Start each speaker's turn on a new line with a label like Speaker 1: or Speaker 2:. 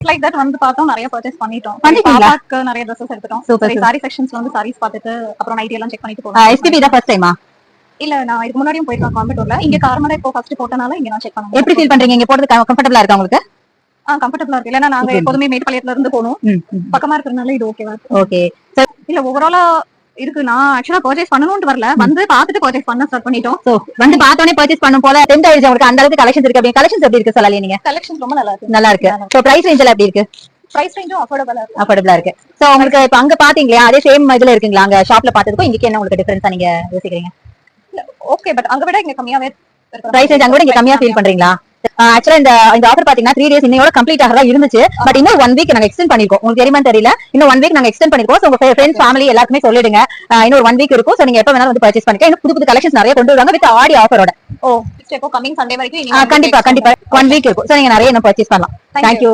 Speaker 1: Like that வந்து பார்த்தோம், நிறைய பர்ச்சேஸ் பண்ணிட்டோம்.
Speaker 2: பண்ணிட்டீங்களா?
Speaker 1: பாப்பாக்கு நிறைய ட்ரெஸ்ஸஸ் எடுத்துட்டோம்.
Speaker 2: Super,
Speaker 1: சரி,
Speaker 2: super.
Speaker 1: சாரி செக்ஷன்ஸ்ல வந்து சாரீஸ் பார்த்துட்டு அப்புறம் நைட்டி எல்லாம் செக் பண்ணிட்டு போனோம்.
Speaker 2: எஸ்பிபி தான் ஃபர்ஸ்ட் டைமா?
Speaker 1: இல்ல, நான் இதுக்கு முன்னாடியும் போயிருக்கேன் கோயம்புத்தூர்ல. இங்க காரமடை இப்போ ஃபர்ஸ்ட் போட்டனால இங்க நான் செக் பண்ணேன்.
Speaker 2: எப்படி ஃபீல் பண்றீங்க? இங்க போறது கம்ஃபர்டபுளா இருக்கா உங்களுக்கு?
Speaker 1: கம்ஃபர்டபுளா இருக்கு. இல்லன்னா நாங்க எப்போதுமே மேட்டுப்பாளையத்துல இருந்து போனோம். பக்கமா இருக்கறனால இது ஓகேவா இருக்கு.
Speaker 2: ஓகே.
Speaker 1: இல்ல, ஓவராலா இருக்கு. நான் ஆக்சுவலா பர்ச்சேஸ் பண்ணணும்னு வரல, வந்து பார்த்துட்டு பர்ச்சேஸ் பண்ண ஸ்டார்ட் பண்ணிட்டோம்.
Speaker 2: சோ வந்து பார்த்தோனே பர்ச்சேஸ் பண்ணும் போல டெம்ட் ஆயிடுச்சு உங்களுக்கு. அந்த அளவுக்கு கலெக்ஷன்ஸ் இருக்கு. அப்படி கலெக்ஷன்ஸ் எப்படி இருக்கு சொல்லலையே நீங்க?
Speaker 1: கலெக்ஷன்ஸ் ரொம்ப நல்லா இருக்கு.
Speaker 2: நல்லா இருக்கு. சோ பிரைஸ் ரேஞ்ச் எல்லாம் எப்படி இருக்கு?
Speaker 1: பிரைஸ் ரேஞ்சும் அஃபோர்டபுளா இருக்கு.
Speaker 2: அஃபோர்டபுளா இருக்கு. சோ உங்களுக்கு இப்ப அங்க பாத்தீங்களா அதே சேம் இதுல இருக்குங்களா? அங்க ஷாப்ல பார்த்ததுக்கும் இங்க என்ன உங்களுக்கு டிஃபரன்ஸா நீங்க யோசிக்கிறீங்க?
Speaker 1: ஓகே, பட் அங்க விட இங்க கம்மியாவே இருக்கு.
Speaker 2: பிரைஸ் ரேஞ்ச் அங்க விட இங்க கம்மியா ஃபீல் பண்றீங்களா? ஆக்சுவலா இந்த ஆஃபர் பாத்தீங்கன்னா 3 days இன்னையோட கம்ப்ளீட் ஆகிறதா இருந்துச்சு. பட் இன்னும் 1 week நாங்க எக்ஸ்டெண்ட் பண்ணிருக்கோம். உங்களுக்கு தெரியுமா தெரியல, இன்னும் 1 week நாங்க எக்ஸ்டெண்ட் பண்ணிருக்கோம். சோ உங்க ஃப்ரெண்ட்ஸ் ஃபேமிலி எல்லாருக்குமே சொல்லிடுங்க. இன்னும் 1 week இருக்கும். சோ நீங்க எப்ப வேணாலும் வந்து பர்ச்சேஸ் பண்ணிக்கலாம். இன்னும் புது புது கலெக்ஷன்ஸ் நிறைய கொண்டு வராங்க வித் ஆடி ஆஃபரோட.
Speaker 1: ஓ, இப்போ கமிங் சண்டே வரைக்கும்
Speaker 2: கண்டிப்பா 1 week இருக்கும். சோ நீங்க நிறைய இன்னும் பர்ச்சேஸ் பண்ணலாம். தேங்க்யூ.